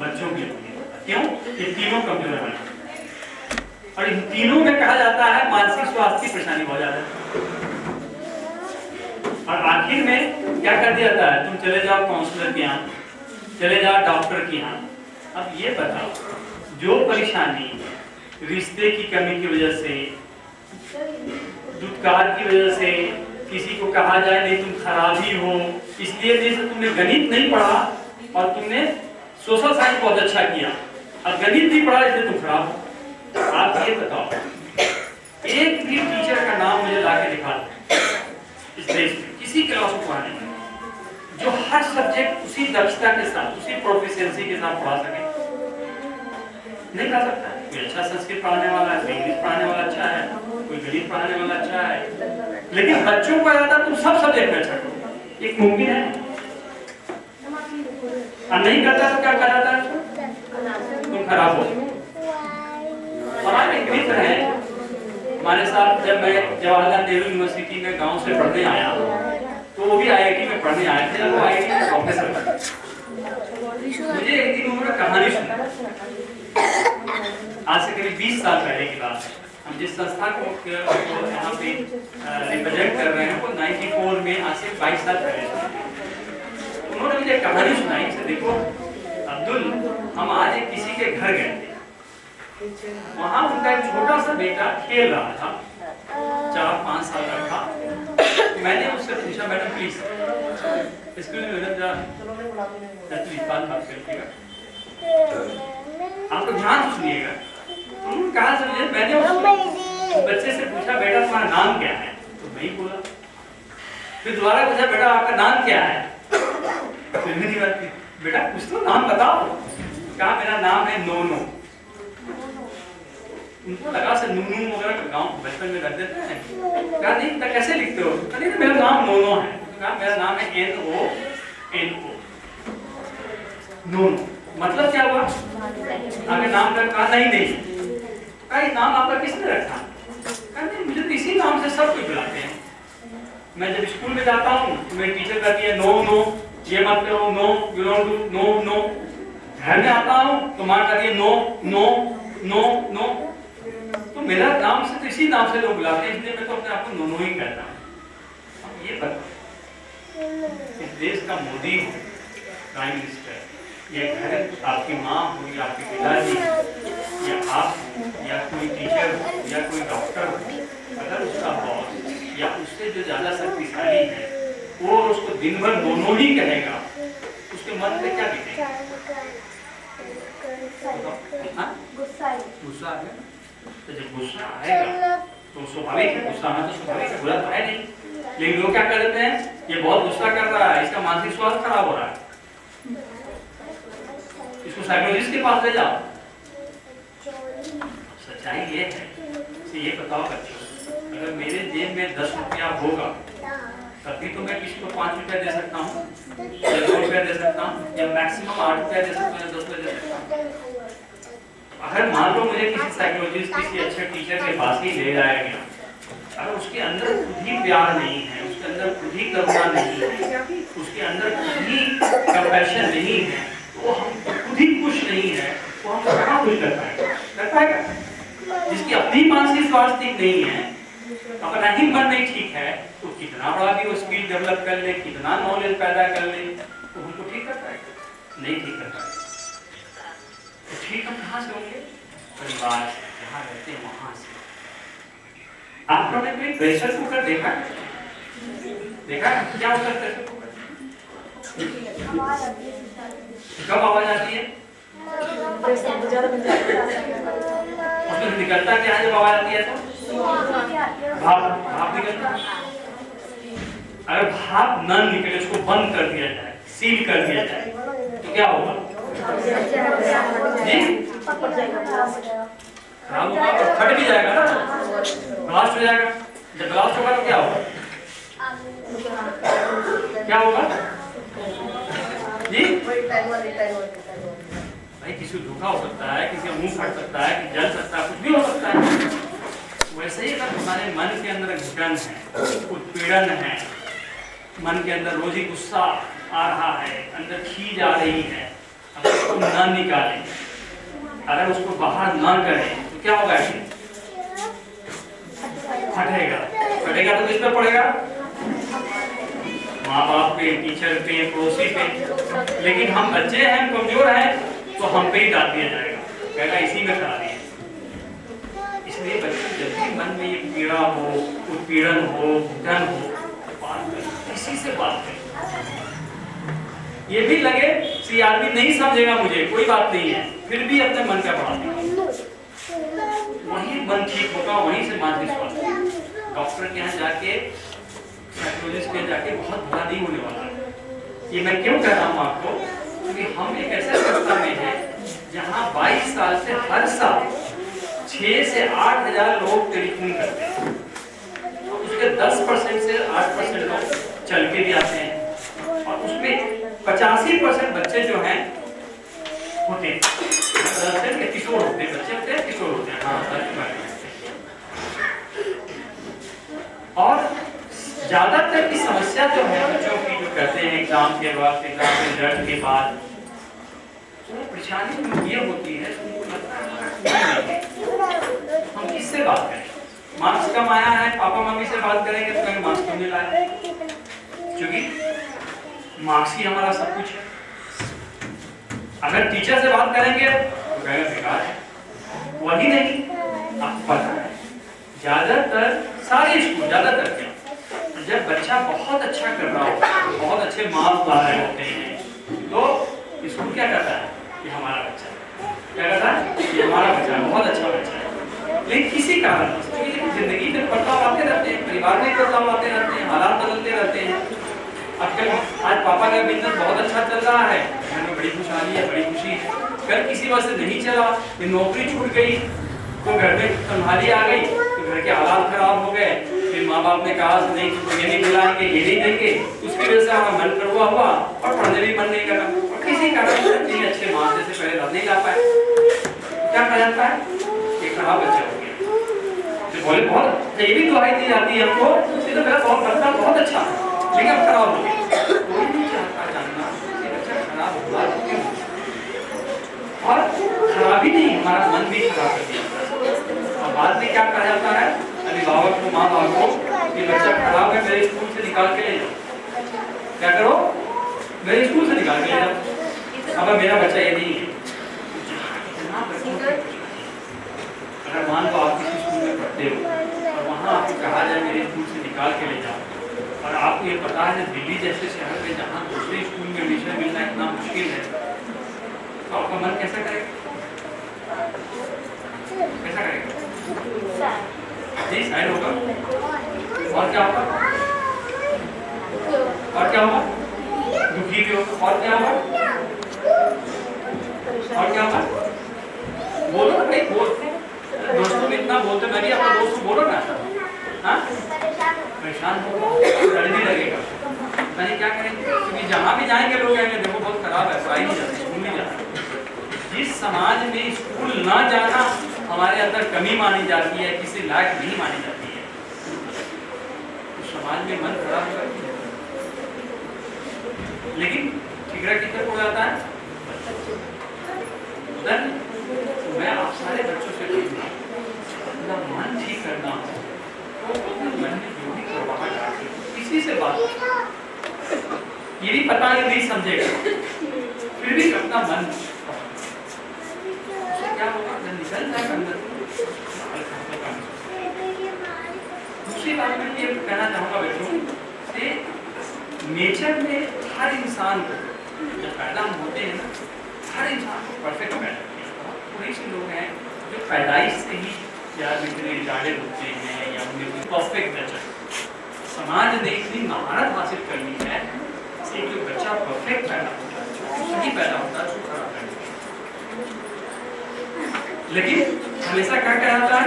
बच्चों के लिए। क्यों? ये तीनों कमजोर है और इन तीनों में कहा जाता है मानसिक स्वास्थ्य की परेशानी बहुत ज्यादा है। और आखिर में क्या कर दिया जाता है, तुम चले जाओ काउंसलर के यहाँ, चले जाओ डॉक्टर के यहाँ। अब ये बताओ, जो परेशानी रिश्ते की कमी की वजह से, दुत्कार की वजह से, किसी को कहा जाए नहीं तुम खराब ही हो, इसलिए जैसे तुमने गणित नहीं पढ़ा और तुमने सोशल साइंस बहुत अच्छा किया, अब गणित नहीं पढ़ा इसलिए तुम खराब हो। आप ये बताओ, एक भी टीचर का नाम मुझे लाके दिखा दो इस देश में, किसी क्लास को पढ़ाने में, जो हर सब्जेक्ट उसी दक्षता के साथ, उसी प्रोफिशिएंसी के साथ पढ़ा सके। नहीं पढ़ा सकता। कोई अच्छा संस्कृत पढ़ाने वाला है, कोई इंग्लिश पढ़ाने वाला अच्छा है, कोई गणित पढ़ाने वाला अच्छा है, लेकिन बच्चों को आता तुम सब सब्जेक्ट में अच्छा करो, एक मुमकिन है? और नहीं करता तो क्या कहा जाता है, तुम खराब हो। हमारे एक मित्र हैं, हमारे साथ जब मैं जवाहरलाल नेहरू यूनिवर्सिटी में गांव से पढ़ने आया, तो वो भी आईआईटी में पढ़ने आए थे, वो आईआईटी में प्रोफेसर थे। मुझे एक दिन उन्होंने कहानी सुनाई, आज से करीब 20 साल पहले की बात है। हम जिस संस्था को यहाँ पे रिप्रेजेंट कर रहे हैं वो 94 में, आज से 22 साल पहले उन्होंने मुझे कहानी सुनाई से, देखो अब्दुल, हम आज एक किसी के घर गए थे, वहाँ उनका एक छोटा सा बेटा खेल रहा था, 4-5 साल का था। मैंने उससे पूछा, मैडम प्लीज स्कूल में बात करके आप लोग ध्यान से सुनिएगा। उन्होंने कहा समझे, मैंने उस बच्चे से पूछा बेटा तुम्हारा नाम क्या है, तो नहीं बोला। फिर दोबारा पूछा बेटा आपका नाम क्या है, फिर भी नहीं बात की। बेटा कुछ तो नाम बताओ। कहा मेरा नाम है नोनो। उनको लगा से नूनू वगैरह का गाँव बचपन में रख देते हैं। कहा नहीं कैसे लिखते हो, नहीं मेरा नाम नोनो है। कहा मेरा नाम है NONO, नोनो। मतलब क्या हुआ, आपके नाम का? कहा नहीं। कहा ये नाम आपका किसने रखा? कहा नहीं मुझे तो इसी नाम से सब कुछ बुलाते हैं। मैं जब स्कूल में जाता हूँ तो मेरी टीचर कहती है नो, ये मत करो, no you don't do, no. घर में आता हूँ तो माँ कहती है नो। तो मेरा नाम से तो इसी नाम से लोग बुलाते हैं, इसलिए मैं तो अपने आप को नोनो ही कहता हूँ। ये बताओ, इस देश का मोदी हो, प्राइम मिनिस्टर, ये घर आपकी माँ हो या आपके पिताजी या आप या कोई टीचर हो या कोई डॉक्टर हो, अगर उसका बॉस या उससे जो ज्यादा शक्तिशाली है वो उसको दिन भर दोनों ही कहेगा, उसके मन पे क्या बीतेगा? गुस्सा आएगा। तो जब गुस्सा आएगा तो स्वाभाविक है, गुस्सा आना तो स्वाभाविक है, बुरा तो है नहीं। लेकिन लोग क्या कर देते हैं, ये बहुत गुस्सा कर रहा है, इसका मानसिक स्वास्थ्य खराब हो रहा है, इसको साइकोलॉजिस्ट के पास ले जाओ। सच्चाई ये है, ये बताओ बच्चों, अगर मेरे जेब में 10 रुपया होगा तभी तो मैं किसी को 5 रुपया दे सकता हूँ या 2 रुपया दे सकता हूँ या मैक्सिमम 8 रुपया दे सकता हूँ या 10 रुपया दे सकता हूँ। अगर मान लो मुझे किसी साइकोलॉजिस्ट, किसी अच्छे टीचर के पास ही ले जाया गया, अगर उसके अंदर खुद ही प्यार नहीं है, उसके अंदर खुद ही करुणा नहीं है, उसके अंदर खुद ही कंपैशन नहीं है, वो हम खुद ही खुश नहीं है, वो हम कहाँ खुश कर पाएगा? जिसकी अपनी मानसिक स्वास्थ्य ठीक नहीं है, अपना ही मन नहीं ठीक है, तो कितना बड़ा भी वो स्किल डेवलप कर ले, कितना नॉलेज पैदा कर ले, तो उनको ठीक कर पाएगा? नहीं ठीक कर पाएगा। तो ठीक हम कहाँ से होंगे? परिवार से, जहाँ रहते हैं वहां से। आप लोगों ने कोई प्रेशर कुकर देखा क्या होता है प्रेशर कुकर? कब आवाज आती है? उसमें निकलता क्या है जब आवाज आती है? तो भाप निकलता है। अगर भाप न निकले, उसको बंद कर दिया जाए, सील कर दिया जाए, तो क्या होगा? खराब होगा, तो फट भी जाएगा ना, ब्लास्ट हो जाएगा। जब ब्लास्ट होगा तो क्या होगा? जी भाई, किसी को धोखा हो सकता है, किसी का मुंह फट सकता है, कि जल सकता है, कुछ भी हो सकता है। वैसे ही अगर हमारे मन के अंदर घुटन है, उत्पीड़न है, मन के अंदर रोज ही गुस्सा आ रहा है, अंदर खींच आ रही है, उसको न निकालें, अगर उसको बाहर न करें तो क्या होगा? फटेगा। फटेगा तो किस पे पड़ेगा? माँ बाप पे, टीचर पे, पड़ोसी पे। लेकिन हम बच्चे हैं, कमजोर हैं, तो हम पे ही डाल दिया जाएगा, कहेगा इसी में करा दिए। इसलिए बच्चे जब भी मन में ये पीड़ा हो, उत्पीड़न हो, घुटन हो, बात करें, किसी से बात करें। ये भी लगे कि आदमी नहीं समझेगा मुझे, कोई बात नहीं है, फिर भी अपने मन का बात, वही मन ठीक होगा, वहीं से मानसिक स्वास्थ्य। डॉक्टर के यहाँ जाके, साइकोलॉजिस्ट के जाके बहुत बुरा नहीं होने वाला है। ये मैं क्यों कह रहा हूँ आपको? क्योंकि हम एक ऐसे संस्था में हैं जहाँ 22 साल से हर साल 6 से 8 हजार लोग टेलीफोन करते हैं, उसके 10% से 8% लोग चल के भी आते हैं, और उसमें 85% बच्चे जो हैं होते हैं, किशोर होते हैं, बच्चे होते हैं, किशोर होते हैं। हाँ, और ज्यादातर की समस्या जो है बच्चों की, जो कहते हैं एग्जाम के वक्त, एग्जाम के रिजल्ट के बाद, तो परेशानी ये होती है, हम किससे बात करें? मार्क्स कम आया है, पापा मम्मी से बात करेंगे तो कहीं मार्क्स क्यों नहीं लाए? क्योंकि मार्क्स ही हमारा सब कुछ है। अगर टीचर से बात करेंगे तो कहेंगे बेकार है। वही नहीं, आपको पता है ज्यादातर सारे स्कूल, ज्यादातर क्या, जब बच्चा बहुत अच्छा कर रहा होता है, बहुत अच्छे मार्क्स ला रहे होते हैं, तो स्कूल क्या कहता है? कि हमारा बच्चा है। क्या कहता है? कि हमारा बच्चा है, बहुत अच्छा बच्चा है। लेकिन किसी कारण जिंदगी में बदलाव आते रहते हैं, परिवार में बदलाव आते रहते हैं, हालात बदलते रहते हैं। आज पापा का बिजनेस बहुत अच्छा चल रहा है, घर में बड़ी खुशहाली है, बड़ी खुशी है। कल किसी वजह से नहीं चला, नौकरी छूट गई, तो घर में संभाली आ गई, तो घर के हालात खराब हो गए, फिर माँ बाप ने कहा नहीं ये नहीं दिलाएंगे, ये नहीं देंगे, उसकी वजह से हमारा मन कड़वा हुआ और पढ़ने भी मन नहीं करा, और किसी कारण से अच्छे मार्क्स से पहले नहीं ला पाए। क्या कहा जाता है? एक खराब बच्चा हो गया। तो बोले बहुत ये भी दुआई दी जाती है हमको, तो मेरा बहुत बच्चा बहुत अच्छा, लेकिन अब खराब हो गया। कोई नहीं चाहता जानना कि बच्चा खराब हुआ क्यों, और खराब ही नहीं, हमारा मन भी खराब कर दिया। और बाद में क्या कहा जाता है अभिभावक को, माँ बाप को, कि बच्चा खराब है, मेरे स्कूल से निकाल के ले जाओ। क्या करो? मेरे स्कूल से निकाल के ले जाओ। अब मेरा बच्चा ये नहीं है। अगर मान लो आप किसी स्कूल में पढ़ते हो और वहाँ आपको कहा जाए मेरे स्कूल से निकाल के ले जाओ, और आपको ये पता है दिल्ली जैसे शहर में जहाँ दूसरे स्कूल में एडमिशन मिलना इतना मुश्किल है, तो आपका मन कैसा करेगा? कैसा करेगा? जी साइड होगा। और क्या होगा? और क्या होगा? दुखी भी होगा। और क्या होगा? और क्या होगा? बोलो ना भाई, बोल। दोस्तों में इतना बोलते, मैं भी अपने दोस्त को बोलो ना। हाँ, परेशान होगा, डर भी लगेगा, नहीं क्या करेंगे? क्योंकि जहाँ भी जाएंगे लोग कहेंगे देखो बहुत खराब है, पढ़ाई नहीं जाती, स्कूल नहीं जाता। जिस समाज में स्कूल ना जाना हमारे अंदर कमी मानी जाती है, किसी लायक नहीं मानी जाती है, उस समाज में मन खराब हो जाती है। लेकिन ठिकरा किधर हो जाता है? उधर। तो मैं आप सारे बच्चों से कहूँगा, अपना मन ठीक करना हो तो अपने मन में जो भी करवाहट आती है किसी से बात, ये भी पता नहीं समझेगा, फिर भी अपना मन क्या होगा, निकल जाएगा अंदर। दूसरी बात मैं ये कहना चाहूँगा बच्चों से, नेचर में हर इंसान को जब पैदा होते हैं ना, हर इंसान को परफेक्ट पैदा किया। थोड़े से लोग हैं जो पैदाइश से ही या रिटार्डेड होते हैं या उन्हें कोई परफेक्ट नेचर, समाज ने इतनी महारत हासिल करनी है कि जो बच्चा परफेक्ट पैदा होता है, सही पैदा होता है, उसको खराब करना। लेकिन हमेशा क्या कहा जाता है?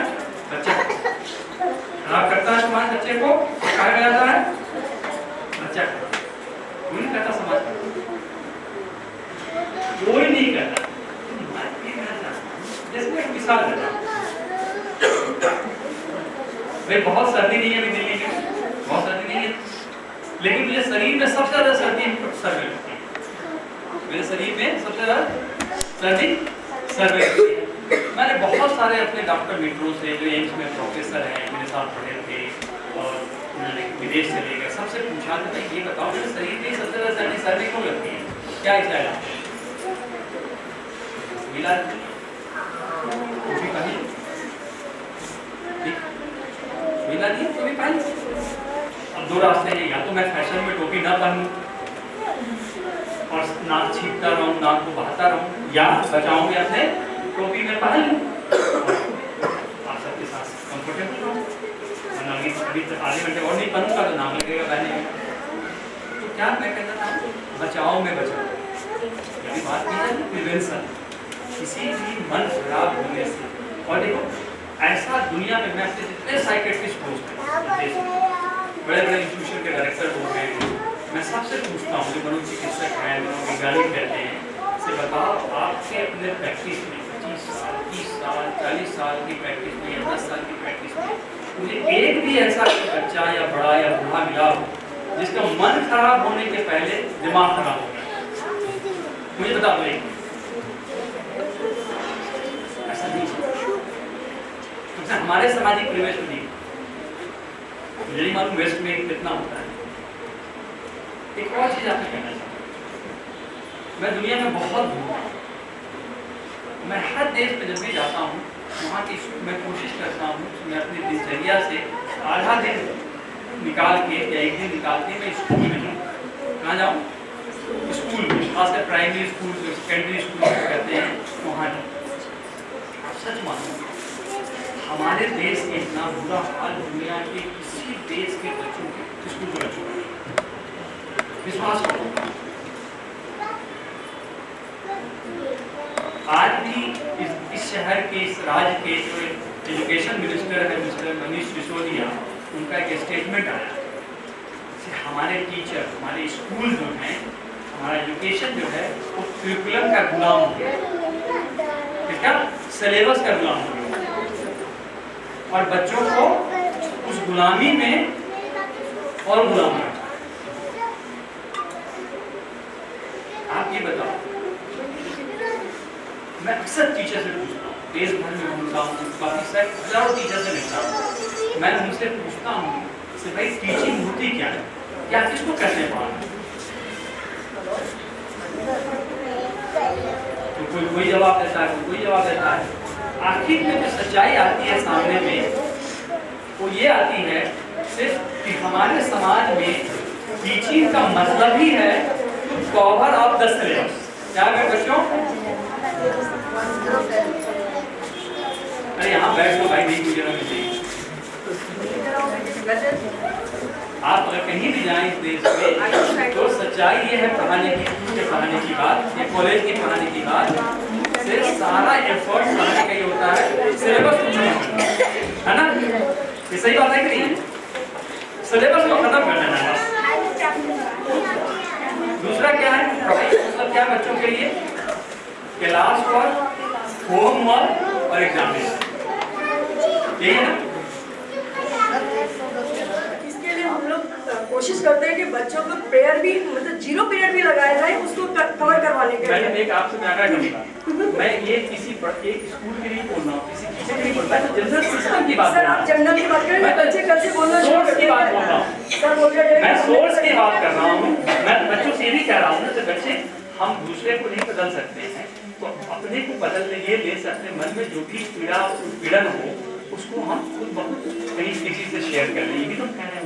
बच्चा खराब करता है समाज, बच्चे को क्या कहा जाता है? बच्चा कोई नहीं कहता, समाज कोई नहीं कहता। जैसे एक मिसाल देता हूं, भाई बहुत सर्दी नहीं है अभी दिल्ली में, बहुत सर्दी नहीं है, लेकिन मुझे शरीर में सबसे ज्यादा सर्दी सर में लगती है। मेरे शरीर में सबसे ज्यादा सर्दी सर्वे करती है। मैंने बहुत सारे अपने डॉक्टर मित्रों से जो एम्स में प्रोफेसर हैं, मेरे साथ पढ़े थे और उन्होंने विदेश से ले गए, सबसे पूछा था भाई ये बताओ मेरे शरीर की सबसे ज़्यादा सर्दी सर्दी क्यों लगती है, क्या इसका इलाज मिला? मिला नहीं तो भी पहले। अब दो रास्ते हैं, या तो मैं फैशन में टोपी ना पहनूं और नाक छींकता रहूं, नाक को बहाता रहूं, या बचाऊं या अपने टोपी में पहन लूं आप सबके साथ कंफर्टेबल रहूं। वरना अभी आधे घंटे और नहीं पहनूंगा तो नाक लगेगा पहनने में। तो क्या मैं कहता था, बचाओ में बचाओ। यदि बात की जाए प्रिवेंशन, किसी भी मन खराब होने से, और देखो ऐसा दुनिया में मैं अपने जितने साइकेट्रिस्ट दोस्त बड़े बड़े इंस्टीट्यूशन के डायरेक्टर हो गए, मैं सबसे पूछता हूँ जो मनोचिकित्सक हैं, मनोवैज्ञानिक कहते हैं, से बताओ आपके अपने प्रैक्टिस में 25 साल 30 साल 40 साल की प्रैक्टिस में या 10 साल की प्रैक्टिस में मुझे एक भी ऐसा बच्चा या बड़ा या बूढ़ा मिला हो जिसका मन खराब होने के पहले दिमाग खराब हो गया? मुझे बता दो एक। ऐसा नहीं, हमारे सामाजिक परिवेश में नहीं। मुझे मालूम वेस्ट में कितना होता है। एक और चीज आपको कहना चाहता हूँ, मैं दुनिया में बहुत घूमा, मैं हर देश में जब भी जाता हूँ वहाँ की मैं कोशिश करता हूँ मैं अपनी दिनचर्या से आधा दिन निकाल के या एक दिन निकाल के मैं स्कूल में जाऊँ। कहाँ जाऊँ? स्कूल में, खासकर प्राइमरी स्कूल, सेकेंडरी स्कूल कहते हैं, वहाँ जाऊँ। सच मानो हमारे देश के इतना बुरा हाल दुनिया के किसी देश के बच्चों के स्कूल के बच्चों का, विश्वास करो। आज भी इस शहर के, इस राज्य के जो एजुकेशन मिनिस्टर है मिस्टर मनीष सिसोदिया, उनका एक स्टेटमेंट आया कि हमारे टीचर, हमारे स्कूल जो हैं, हमारा एजुकेशन जो है वो करिकुलम का गुलाम हो गया, इसका सिलेबस का गुलाम हो गया, और बच्चों को उस गुलामी में और गुलाम है। आप ये बताओ, मैं अक्सर टीचर से पूछता हूँ, देश भर में घूमता हूँ, काफी सारे हजारों टीचर से मिलता हूँ, मैं उनसे पूछता हूँ कि भाई टीचिंग होती क्या है, क्या किसको कहते हैं पढ़ाना? तो कोई जवाब देता है, कोई जवाब देता है। आखिर में जो सच्चाई आती है सामने में, वो ये आती है सिर्फ कि हमारे समाज में टीचिंग का मतलब ही है कवर ऑफ द सिलेबस। क्या है बच्चों? अरे यहाँ बैठ लो भाई, नहीं गुजरा मुझे। आप अगर कहीं भी जाएं इस देश में तो सच्चाई ये है पढ़ाने की बात, ये कॉलेज की पढ़ाने की बात, सिर्फ सारा एफर्ट पढ़ाने का ही होता है, सिलेबस कुछ नहीं है ना? ये सही बात है कि नहीं? सिलेबस को खत्म कर देना है। दूसरा क्या है पढ़ाई, मतलब क्या बच्चों के लिए? क्लास वर्क, होमवर्क और एग्जामिनेशन, यही है ना? इसके लिए हम लोग कोशिश करते हैं कि बच्चों को प्रेयर भी, मतलब 0 पीरियड भी लगाया जाए उसको कवर करवाने के लिए। मैंने एक आपसे आग्रह करूंगा, मैं ये किसी एक स्कूल के लिए बोल रहा हूँ, किसी टीचर के लिए बोल रहा हूँ, जनरल सिस्टम की बात। सर आप जनरल की बात कर रहे हैं, बच्चे कल से बोलना सोर्स की बात बोल रहा हूँ, सर बोल रहे हैं, मैं सोर्स की बात कर रहा हूँ। मैं बच्चों से ये भी कह रहा हूँ ना, बच्चे हम दूसरे को नहीं बदल सकते हैं, तो अपने को बदलने ये ले सकते, मन में जो भी पीड़ा उत्पीड़न हो उसको हम खुद बहुत कहीं किसी से शेयर कर लें। ये भी तो कह रहे हैं,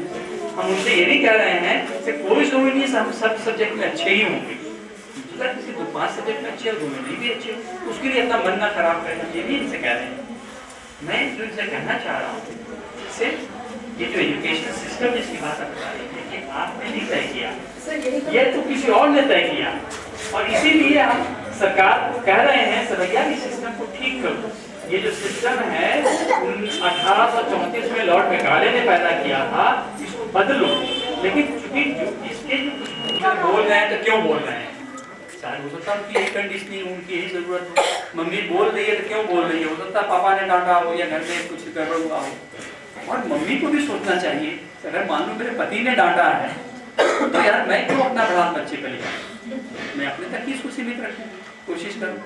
हम उनसे ये भी कह रहे हैं कि कोई जरूरी नहीं हम सब सब्जेक्ट में अच्छे ही होंगे, किसी 5 सब्जेक्ट में अच्छे हो, 2 में नहीं भी अच्छे हो, उसके लिए अपना मन ना खराब करना, ये भी इनसे कह रहे हैं। मैं जो इनसे कहना चाह रहा हूँ सिर्फ ये जो एजुकेशन सिस्टम जिसकी बात बता रही है कि आपने नहीं तय किया, ये तो किसी और ने तय किया, और इसीलिए हम सरकार को कह रहे हैं सरैया इस सिस्टम को ठीक करो। ये जो सिस्टम है 1834 में लॉर्ड मेकाले ने पैदा किया था, इसको बदलो। लेकिन चूंकि इसके जो कुछ बोल रहे हैं तो क्यों बोल रहे हैं? शायद हो सकता है कि एयर कंडीशनिंग उनकी यही जरूरत हो, मम्मी बोल रही है तो क्यों बोल रही है, हो सकता है पापा ने डांटा हो या घर में कुछ गड़बड़ हुआ हो। और मम्मी को भी सोचना चाहिए, अगर मान लो मेरे पति ने डांटा है तो यार मैं क्यों अपना बड़ा बच्चे पर लिया, मैं अपने तक ही इसको सीमित रखूं, कोशिश करूं।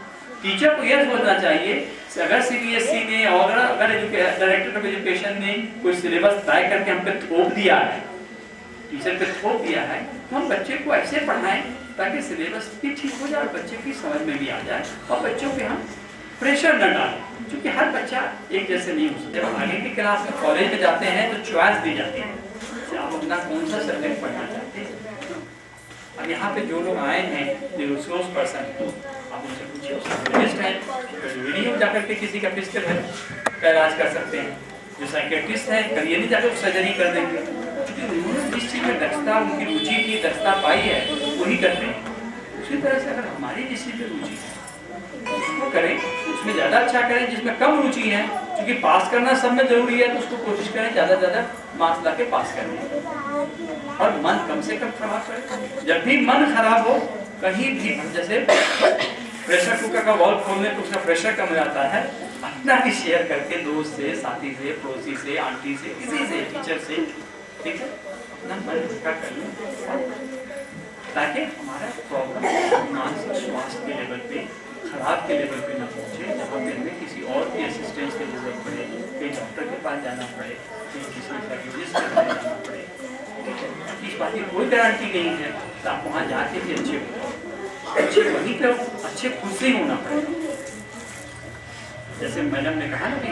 टीचर को यह सोचना चाहिए अगर सीबीएसई ने और अगर डायरेक्टर ऑफ एजुकेशन ने कोई सिलेबस तय करके हम पे थोप दिया है, टीचर पे थोप दिया है, तो हम बच्चे को ऐसे पढ़ाएं ताकि सिलेबस भी ठीक हो जाए और बच्चे की समझ में भी आ जाए और बच्चों पे हम प्रेशर न डालें, क्योंकि हर बच्चा एक जैसे नहीं हो सकता। जब आगे की क्लास में कॉलेज में जाते हैं तो चॉइस दी जाती है कि आप अपना कौन सा सब्जेक्ट पढ़ना चाहते हैं। अब यहाँ पे जो लोग आए हैं जो रिसोर्स पर्सन, आप उनसे पूछिए साइकोलॉजिस्ट है, वीडियो जाकर के किसी का फिजिकल हेल्थ का इलाज कर सकते हैं, जो साइकेट्रिस्ट है करिए नहीं जाकर सर्जरी कर देंगे, क्योंकि उन्होंने जिस चीज़ में दक्षता उनकी रुचि की दक्षता पाई है वही करते हैं। उसी तरह से अगर हमारी जिस चीज़ में रुचि है उसको करें, उसमें ज़्यादा अच्छा करें, जिसमें कम रुचि है, क्योंकि पास करना सब में जरूरी है, तो उसको कोशिश करें ज़्यादा ज़्यादा मार्क्स ला के पास करने, और मन कम से कम खराब करें। जब भी मन खराब हो कहीं भी, जैसे प्रेशर कुकर का वॉल्व खोलने तो उसका प्रेशर कम हो जाता है, अपना भी शेयर करके दोस्त से, साथी से, पड़ोसी से, आंटी से, किसी से, टीचर से, ठीक है, अपना मन हल्का कर लें ताकि हमारा प्रॉब्लम मानसिक स्वास्थ्य के लेवल पे, खराब के लेवल पे ना पहुँचे, जहाँ पे हमें किसी और की असिस्टेंस की जरूरत पड़े, कहीं डॉक्टर के पास जाना पड़े, कहीं किसी साइकोलॉजिस्ट के पास जाना पड़े। इस बात की कोई गारंटी नहीं है तो आप वहाँ जाके भी अच्छे वहीं पे अच्छे खुद से ही होना पड़ेगा। जैसे मैडम ने कहा ना कि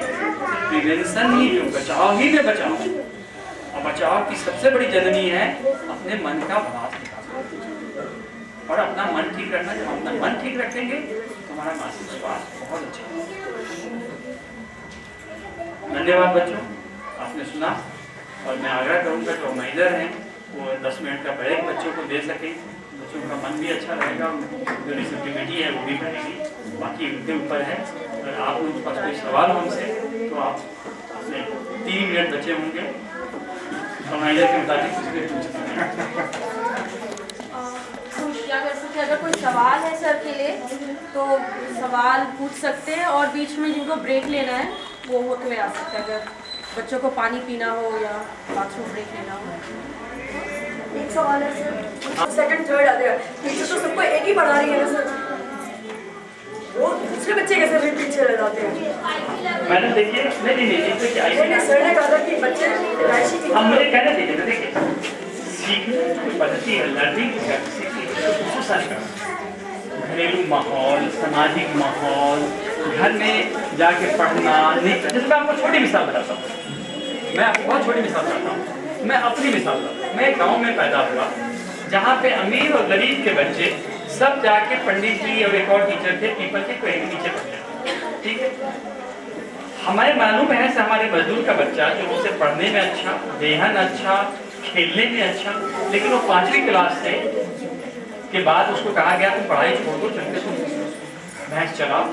प्रिवेंशन ही जो बचाव ही में बचाव, और बचाव की सबसे बड़ी जननी है अपने मन का भ्रास निकालना और अपना मन ठीक रखना। जब अपना मन ठीक रखेंगे तो हमारा मानसिक स्वास्थ्य बहुत अच्छा। धन्यवाद बच्चों, आपने सुना, और मैं आग्रह करूँगा जो ऑर्गेनाइजर हैं वो 10 मिनट का ब्रेक बच्चों को दे सकें, बच्चों का मन भी अच्छा रहेगा, जो रिसेप्टिविटी है वो भी बढ़ेगी, बाकी उनके ऊपर है। अगर आप लोगों के पास कोई सवाल हो हमसे तो आप अपने 3 मिनट बचे होंगे, ऑर्गेनाइजर के मुताबिक उसमें पूछ सकते हैं। क्या कर सकते हैं, अगर कोई सवाल है सर के लिए तो सवाल पूछ सकते हैं, और बीच में जिनको ब्रेक लेना है वो होते हुए आ सकते हैं, अगर बच्चों को पानी पीना हो या बाथरूम ब्रेक लेना हो। एक सवाल है सर, सेकंड थर्ड आते हैं टीचर तो सबको एक ही पढ़ा रही है सर, वो दूसरे बच्चे कैसे भी पीछे रह जाते हैं? मैडम देखिए, नहीं सर ने कहा था कि बच्चे हम मुझे कहने दीजिए ना, देखिए सीखने की पद्धति है, लर्निंग घरेलू माहौल, सामाजिक माहौल, घर में जाके पढ़ना नहीं। जैसे मैं आपको छोटी मिसाल बताता हूँ, मैं आपको बहुत छोटी मिसाल बताता हूँ, मैं अपनी मिसाल बताता हूँ। मैं एक गाँव में पैदा हुआ जहाँ पे अमीर और गरीब के बच्चे सब जाके पंडित जी और एक और टीचर थे पीपल के पेड़ के नीचे पढ़ते, ठीक है। हमारे मालूम है से हमारे मजदूर का बच्चा जो उसे पढ़ने में अच्छा, देहन अच्छा, खेलने में अच्छा, लेकिन वो 5वीं क्लास से के बाद उसको कहा गया तुम पढ़ाई छोड़ दो, चलते तुम भैंस चलाओ,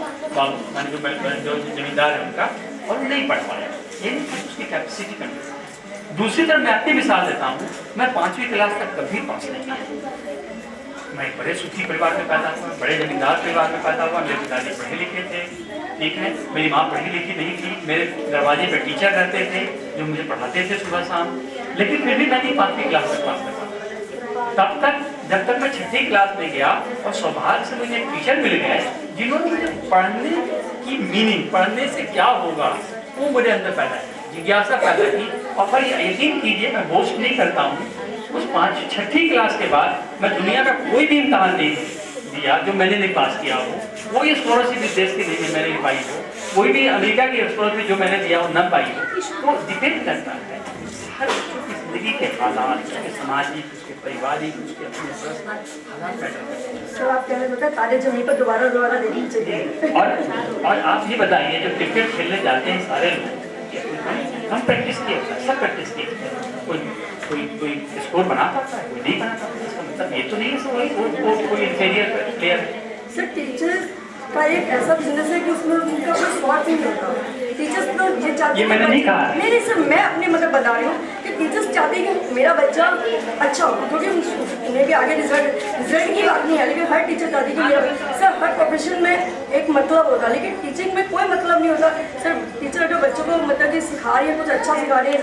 जो जमींदार है उनका, और नहीं पढ़ पाया। ये नहीं उसकी कैपेसिटी कम है। दूसरी तरफ मैं अपनी मिसाल देता हूँ, मैं 5वीं क्लास तक कभी पास नहीं किया। मैं एक बड़े सुखी परिवार में पैदा हुआ, बड़े जमींदार परिवार में पैदा हुआ, मेरे पिताजी पढ़े लिखे थे, ठीक है, मेरी माँ पढ़ी लिखी नहीं थी, मेरे दरवाजे पे टीचर रहते थे जो मुझे पढ़ाते थे सुबह शाम, लेकिन फिर भी मैंने 5वीं क्लास तक पास कर पाया। तब तक जब तक मैं 6ठी क्लास में गया और सौभाग्य से मुझे एक टीचर मिल गए जिन्होंने मुझे पढ़ने की मीनिंग, पढ़ने से क्या होगा वो मुझे अंदर पैदा की, जिज्ञासा पैदा की। और फिर यकीन कीजिए, मैं बोस्ट नहीं करता हूँ, उस 6ठी क्लास के बाद मैं दुनिया का कोई भी इम्तहान नहीं दिया जो मैंने नहीं पास किया हो, वो ये स्कॉलरशिप इस देश की नहीं मैंने नहीं पाई हो, कोई भी अमेरिका की स्कॉलरशिप जो मैंने दिया हो न पाई हो। तो डिपेंड करता है हर बच्चों की जिंदगी के हालात, उसके सामाजिक, उसके पारिवारिक, उसके अपने पर्सनल हालात मैटर करते हैं। सर आप कहने होता है तारे जमीन पर दोबारा देखनी चाहिए। और आप ये बताइए, जब क्रिकेट खेलने जाते हैं सारे लोग, हम प्रैक्टिस किए, सब प्रैक्टिस किए, कोई स्कोर बना पाता है, कोई नहीं बना पाता। इसका मतलब ये तो नहीं है कोई इंफीरियर प्लेयर। सर टीचर्स का एक ऐसा बिजनेस है कि उसमें उनका कोई स्वार्थ नहीं होता। टीचर्स लोग ये चाहते हैं, ये मैंने नहीं कहा। नहीं सर, मैं अपने मतलब बता रही हूँ कि कि टीचर्स चाहती है कि मेरा बच्चा अच्छा हो, क्योंकि उन्हें भी आगे रिजल्ट की बात नहीं है, लेकिन हर टीचर चाहती है कि मेरा सर हर प्रोफेशन में एक मतलब होता है, लेकिन टीचिंग में कोई मतलब नहीं होता। सर टीचर अगर बच्चों को मतलब कि सिखा रही है, कुछ अच्छा सिखा रही है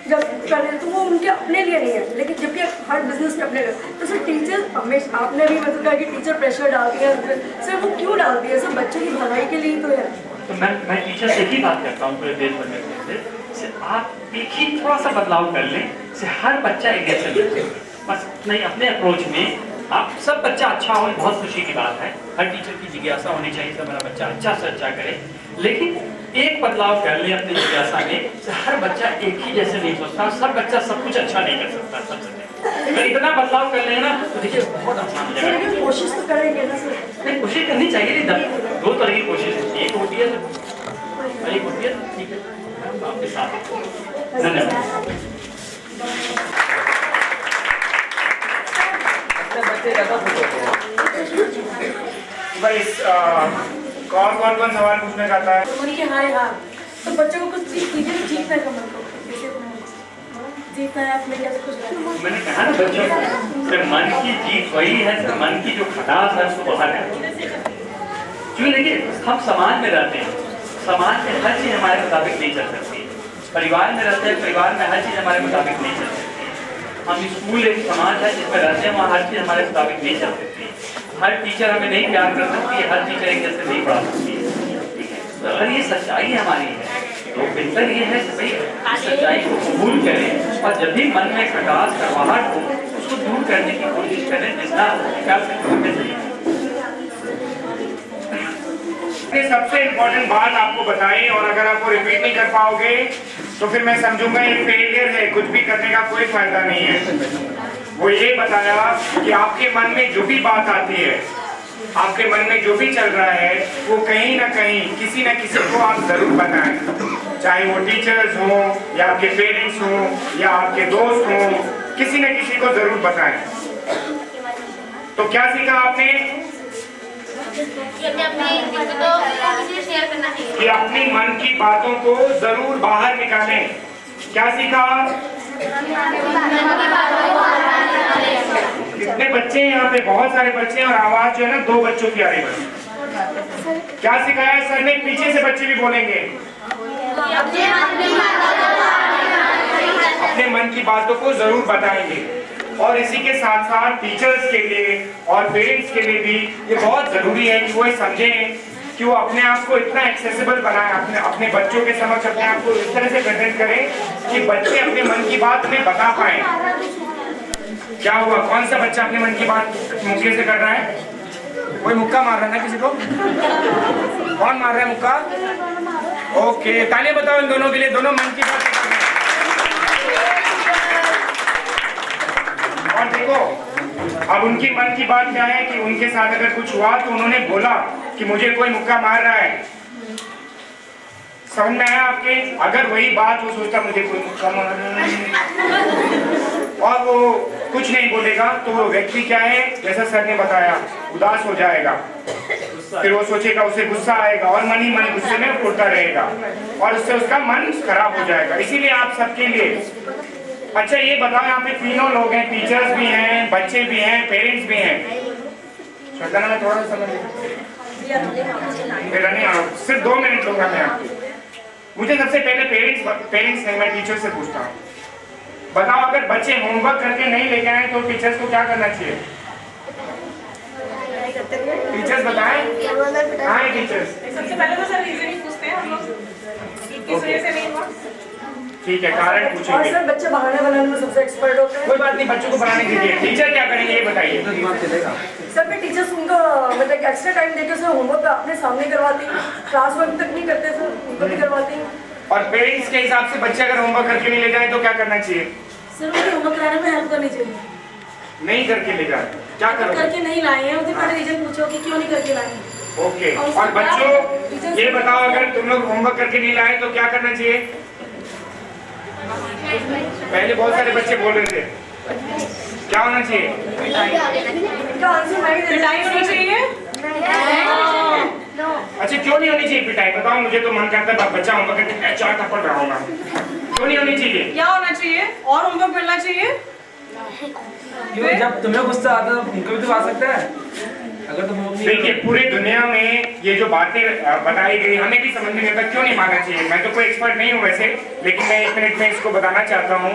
जब कर रहे हैं तो वो उनके अपने लिए नहीं है, लेकिन जबकि हर बिजनेस के अपने लिए। तो सर टीचर हमेशा आपने भी मतलब कहा कि टीचर प्रेशर डालती है, सर वो क्यों डालती है? सर बच्चों की भलाई के लिए तो है। तो मैं टीचर से ही बात करता हूँ पूरे देश भर में से आप एक ही थोड़ा सा बदलाव कर लें से हर बच्चा एक जैसे बच्चे बस नहीं अपने अप्रोच में आप सब बच्चा अच्छा हो, बहुत खुशी की बात है। हर टीचर की जिज्ञासा होनी चाहिए कि मेरा बच्चा अच्छा से अच्छा करे, लेकिन एक बदलाव कर ले अपनी जिज्ञासा में से हर बच्चा एक ही जैसे नहीं सोचता, सब बच्चा सब कुछ अच्छा नहीं कर सकता। सबसे तो इतना बदलाव कर लेना तो देखिए बहुत आसान हो जाएगा। लेकिन कोशिश तो करेंगे ना सर। नहीं कोशिश करनी चाहिए, नहीं दो तरह की कोशिश होती है, एक होती है और एक होती है ठीक है आपके साथ। धन्यवाद। बच्चे ज्यादा खुश होते हैं। भाई कौन सवाल पूछना चाहता है? उनके हारे हार तो बच्चों को कुछ चीजें जीतना है, मन को जीतना है अपने कैसे खुश रहना। मैंने कहा ना बच्चों को मन की जीत वही है, मन की जो खटास है उसको बाहर है। क्यों देखिए हम समाज में रहते हैं, समाज में हर चीज हमारे मुताबिक नहीं चल सकती, परिवार में रहते हैं, परिवार में हर चीज हमारे मुताबिक नहीं चल सकती, हम स्कूल एक समाज है जिसमें रहते हैं, वहाँ हर चीज हमारे मुताबिक नहीं चल सकती, हर टीचर हमें नहीं प्यार कर सकती, हर टीचर एक जैसे नहीं पढ़ा सकती है। अगर ये सच्चाई हमारी है तो बेहतर ये है कि भाई सच्चाई को कबूल करें और जब भी मन में खटास कड़वाहट हो उसको दूर करने की कोशिश करें जितना कर सकते। सबसे इम्पोर्टेंट बात आपको बताई और अगर आपको रिपीट नहीं कर पाओगे तो फिर मैं समझूंगा ये फेलियर है, कुछ भी करने का कोई फायदा नहीं है। वो ये बताया कि आपके मन में जो भी बात आती है, आपके मन में जो भी चल रहा है वो कहीं ना कहीं किसी न किसी को आप जरूर बताएं, चाहे वो टीचर्स हो या आपके पेरेंट्स हो या आपके दोस्त हो, किसी न किसी को जरूर बताएं। तो क्या सीखा आपने? कि अपनी मन की बातों को जरूर बाहर निकालें। क्या सीखा? कितने बच्चे हैं यहाँ पे? बहुत सारे बच्चे हैं और आवाज जो है ना 2 बच्चों की आ रही है। क्या सिखाया सर ने? पीछे से बच्चे भी बोलेंगे। अपने मन की बातों को जरूर बताएंगे और इसी के साथ साथ टीचर्स के लिए और पेरेंट्स के लिए भी ये बहुत जरूरी है कि वो ये समझें कि वो अपने आप को इतना एक्सेसिबल बनाएं, अपने बच्चों के समक्ष अपने आप को इस तरह से प्रेजेंट करें कि बच्चे अपने मन की बात उन्हें बता पाए। क्या हुआ? कौन सा बच्चा अपने मन की बात मुक्के से कर रहा है? कोई मुक्का मार रहा है ना किसी को? कौन मार रहा है मुक्का? ओके, तालियां बताओ इन दोनों के लिए, दोनों मन की बात कर रहे हैं। और देखो अब उनकी मन की बात क्या है कि उनके साथ अगर कुछ हुआ तो उन्होंने बोला कि मुझे कोई मुक्का मार रहा है। समझ में आया आपके? अगर वही बात वो सोचता मुझे कोई मुक्का मार रहा है और वो कुछ नहीं बोलेगा तो वो व्यक्ति क्या है, जैसा सर ने बताया, उदास हो जाएगा, फिर वो सोचेगा, उसे गुस्सा आएगा और मन ही मन गुस्से में उड़ता रहेगा और उससे उसका मन खराब हो जाएगा। इसीलिए आप सबके लिए अच्छा ये बताओ, यहाँ पे तीनों लोग हैं, टीचर्स भी हैं, बच्चे भी हैं, पेरेंट्स भी हैं। श्वेता मैं थोड़ा सा मेरा नहीं आ, सिर्फ 2 मिनट लूंगा मैं आपको। मुझे सबसे पहले पेरेंट्स नहीं, मैं टीचर से पूछता हूँ, बताओ अगर बच्चे होमवर्क करके नहीं लेके आए तो टीचर्स को क्या करना चाहिए? टीचर्स बताएं। हाँ टीचर्स सबसे पहले तो सर रीजनिंग पूछते हैं हम लोग, किस वजह से नहीं हुआ। ठीक है, कारण और पूछेंगे। सर बच्चे बहाने बनाने में सबसे एक्सपर्ट होते हैं। कोई बात नहीं, बच्चों को बनाने दीजिए। टीचर क्या करेंगे ये बताइए। सर पे टीचर्स उनको मतलब एक्स्ट्रा टाइम देकर सर होमवर्क अपने सामने करवाती हैं, क्लास वर्क तक नहीं करते सर, उनको भी करवाती हैं। और पेरेंट्स के हिसाब से बच्चे अगर होमवर्क करके नहीं ले जाए तो क्या करना चाहिए? सर उनको होमवर्क कराने में हेल्प करनी चाहिए। नहीं करके ले जाए क्या करो? करके नहीं लाए हैं, उनसे पहले रीजन पूछो कि क्यों नहीं करके लाए हैं। ओके, और बच्चों ये बताओ अगर तुम लोग होमवर्क करके नहीं लाए तो क्या करना चाहिए? पहले बहुत सारे बच्चे बोल रहे थे, क्या होना चाहिए? पिटाई होनी चाहिए। अच्छा क्यों नहीं होनी चाहिए पिटाई? बताओ मुझे, तो मन करता है बच्चा होमवर्क करके 4 थप्पड़ लगाऊंगा। क्यों नहीं होनी चाहिए? क्या होना चाहिए? और होमवर्क मिलना चाहिए। क्यों? जब तुम्हें गुस्सा आता है उनको भी तो आ सकता है। अगर तुम देखिए पूरी दुनिया में ये जो बातें बताई गई हमें भी समझ में नहीं आता क्यों नहीं मानना चाहिए। मैं तो कोई एक्सपर्ट नहीं हूँ वैसे, लेकिन मैं 1 मिनट में इसको बताना चाहता हूँ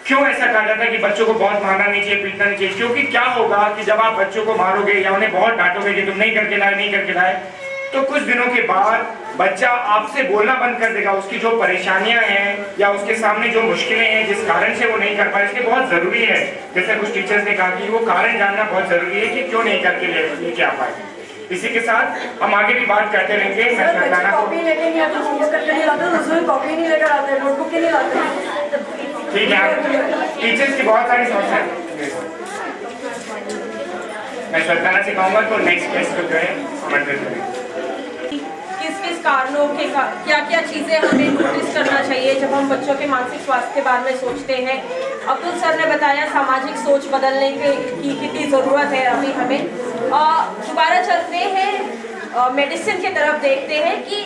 क्यों ऐसा कहा जाता है कि बच्चों को बहुत मारना नहीं चाहिए, पीटना नहीं चाहिए। क्योंकि क्या होगा कि जब आप बच्चों को मारोगे या उन्हें बहुत डांटोगे कि तुम नहीं करके लाए, तो कुछ दिनों के बाद बच्चा आपसे बोलना बंद कर देगा। उसकी जो परेशानियां हैं या उसके सामने जो मुश्किलें हैं जिस कारण से वो नहीं कर पाए, इसलिए बहुत जरूरी है, जैसे कुछ टीचर्स ने कहा कि वो कारण जानना बहुत जरूरी है कि क्यों नहीं करके लेके आ पाए। इसी के साथ हम आगे भी बात करते रहेंगे। मैं सरदाना को कॉपी लेके नहीं आते, होमवर्क करके नहीं लाते, तो उसमें कॉपी नहीं लेकर आते, नोटबुक नहीं लाते। ठीक है, टीचर्स की बहुत सारी समस्या है। मैं सरदाना से कहूँगा तो नेक्स्ट केस को जो है आमंत्रित करें। किस किस कारणों के क्या क्या चीज़ें हमें नोटिस करना चाहिए जब हम बच्चों के मानसिक स्वास्थ्य के बारे में सोचते हैं। अब्दुल सर ने बताया सामाजिक सोच बदलने की कितनी ज़रूरत है अभी हमें। दोबारा चलते हैं मेडिसिन की तरफ, देखते हैं कि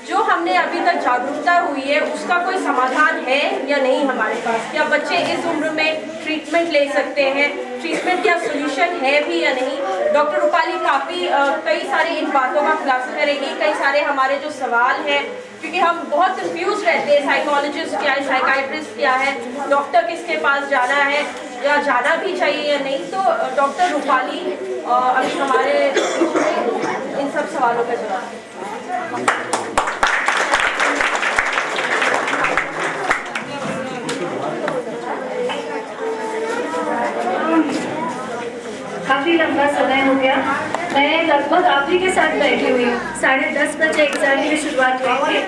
जो हमने अभी तक जागरूकता हुई है उसका कोई समाधान है या नहीं हमारे पास। क्या बच्चे इस उम्र में ट्रीटमेंट ले सकते हैं, ट्रीटमेंट क्या सोल्यूशन है भी या नहीं। डॉक्टर रूपाली काफ़ी कई सारे इन बातों का खुलासा करेगी, कई सारे हमारे जो सवाल हैं, क्योंकि हम बहुत कंफ्यूज रहते हैं, साइकोलॉजिस्ट क्या है, साइकाइट्रिस्ट क्या है, डॉक्टर किसके पास जाना है या जाना भी चाहिए या नहीं। तो डॉक्टर रूपाली अभी हमारे इन सब सवालों का जवाब। काफ़ी लंबा समय हो गया। मैं लगभग आप ही के साथ बैठी हुई हूँ। 10:30 बजे एग्जाम की शुरुआत हुई थी,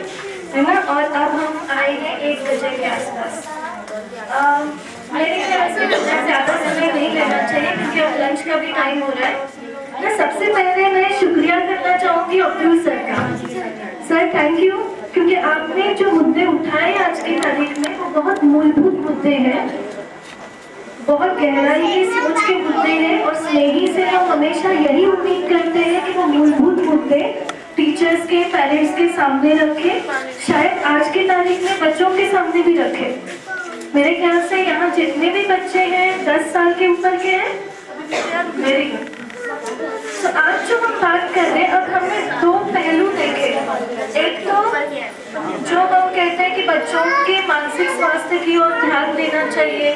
है ना, और अब हम आए हैं 1 बजे के आसपास। मेरे ख्याल से ज़्यादा समय नहीं लेना चाहिए क्योंकि अब लंच का भी टाइम हो रहा है। मैं सबसे पहले मैं शुक्रिया करना चाहूँगी अब्दुल सर का। सर थैंक यू, क्योंकि आपने जो मुद्दे उठाए आज की तारीख में वो बहुत मूलभूत मुद्दे हैं, बहुत गहराई की सोच के मुद्दे हैं, और स्नेही से हम हमेशा यही उम्मीद करते हैं कि वो मूलभूत मुद्दे टीचर्स के, पेरेंट्स के सामने रखें, शायद आज की तारीख में बच्चों के सामने भी रखें। मेरे ख्याल से यहाँ जितने भी बच्चे हैं 10 साल के ऊपर के हैं। Very good. तो आज जो हम बात कर रहे हैं, अब हमने 2 पहलू देखे। एक तो जो हम कहते हैं कि बच्चों के मानसिक स्वास्थ्य की ओर ध्यान देना चाहिए,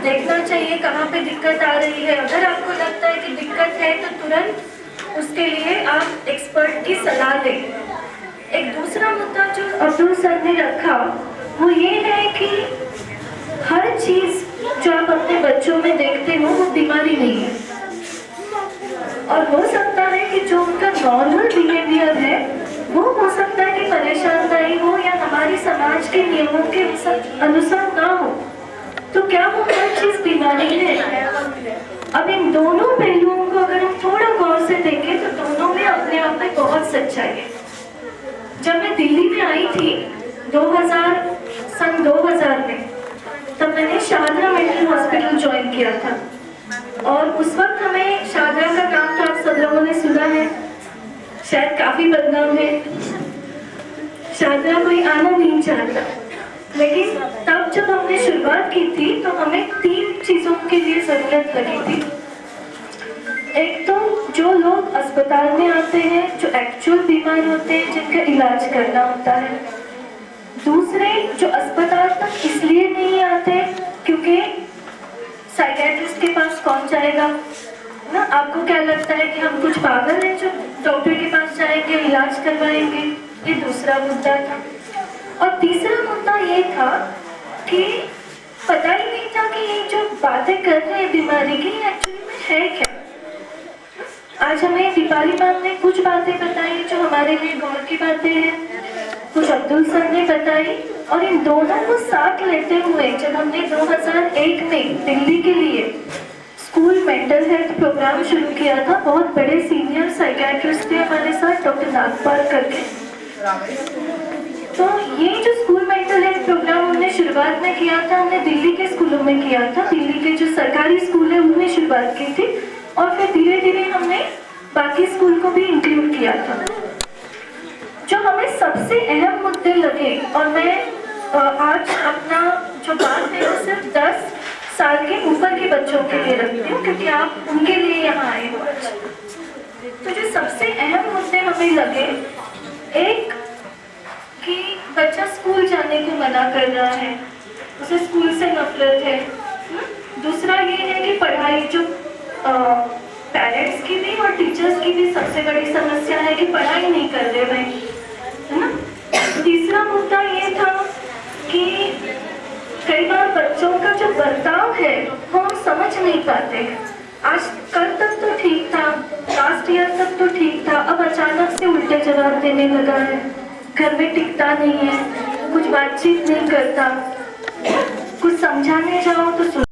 देखना चाहिए कहाँ पे दिक्कत आ रही है। अगर आपको लगता है कि दिक्कत है तो तुरंत उसके लिए आप एक्सपर्ट की सलाह लें। एक दूसरा मुद्दा जो अब्दुल सर ने रखा वो ये है कि हर चीज़ जो आप अपने बच्चों में देखते हो वो बीमारी नहीं है, और हो सकता है कि जो उनका नॉर्मल बिहेवियर है वो हो सकता है कि परेशानदायी हो या हमारी समाज के नियमों के अनुसार ना हो। तो क्या वो हर चीज़ बीमारी है? अब इन दोनों पहलुओं को अगर हम थोड़ा गौर से देखें तो दोनों में अपने आप में बहुत सच्चाई है। जब मैं दिल्ली में आई थी सन 2000 में, तब मैंने शाहदरा मेंटल हॉस्पिटल ज्वाइन किया था, और उस वक्त हमें शाहदरा का नाम तो आप सब लोगों ने सुना है, शायद काफ़ी बदनाम है, शाहदरा कोई आना नहीं चाहता। लेकिन तब जब हमने शुरुआत की थी तो हमें 3 चीज़ों के लिए ज़रूरत लगी थी। एक तो जो लोग अस्पताल में आते हैं, जो एक्चुअल बीमार होते हैं, जिनका इलाज करना होता है। दूसरे जो अस्पताल तक इसलिए नहीं आते क्योंकि साइकियाट्रिस्ट के पास कौन जाएगा ना, आपको क्या लगता है कि हम कुछ पागल हैं जो डॉक्टर के पास जाएंगे, इलाज करवाएंगे। ये दूसरा मुद्दा था। और तीसरा मुद्दा ये था कि पता ही नहीं था कि ये जो बातें कर रहे हैं बीमारी की एक्चुअली में है क्या। आज हमें दीपाली मैम ने कुछ बातें बताई जो हमारे लिए गौर की बातें हैं, कुछ अब्दुल सर ने बताई, और इन दोनों को साथ लेते हुए जब हमने 2001 में दिल्ली के लिए स्कूल मेंटल हेल्थ प्रोग्राम शुरू किया था, बहुत बड़े सीनियर साइकियाट्रिस्ट थे हमारे साथ, डॉक्टर नागपाल करके। तो ये जो स्कूल मेंटल हेल्थ प्रोग्राम हमने शुरुआत में किया था, हमने दिल्ली के स्कूलों में किया था, दिल्ली के जो सरकारी स्कूल है उनमें शुरुआत की थी, और फिर धीरे धीरे हमने बाकी स्कूल को भी इंक्लूड किया था। जो हमें सबसे अहम मुद्दे लगे, और मैं आज अपना जो बात है वो सिर्फ 10 साल के ऊपर के बच्चों के लिए रखती हूँ, क्योंकि आप उनके लिए यहाँ आए हो आज। तो जो सबसे अहम मुद्दे हमें लगे, एक कि बच्चा स्कूल जाने को मना कर रहा है, उसे स्कूल से नफरत है। दूसरा ये है कि पढ़ाई, जो पेरेंट्स की भी और टीचर्स की भी सबसे बड़ी समस्या है कि पढ़ाई नहीं कर रहे भाई, है ना। तीसरा मुद्दा ये था कि कई बार बच्चों का जो बर्ताव है वो हम समझ नहीं पाते। आज कल तक तो ठीक था, लास्ट ईयर तक तो ठीक था, अब अचानक से उल्टे जवाब देने लगा है, घर में टिकता नहीं है, कुछ बातचीत नहीं करता, कुछ समझाने जाओ तो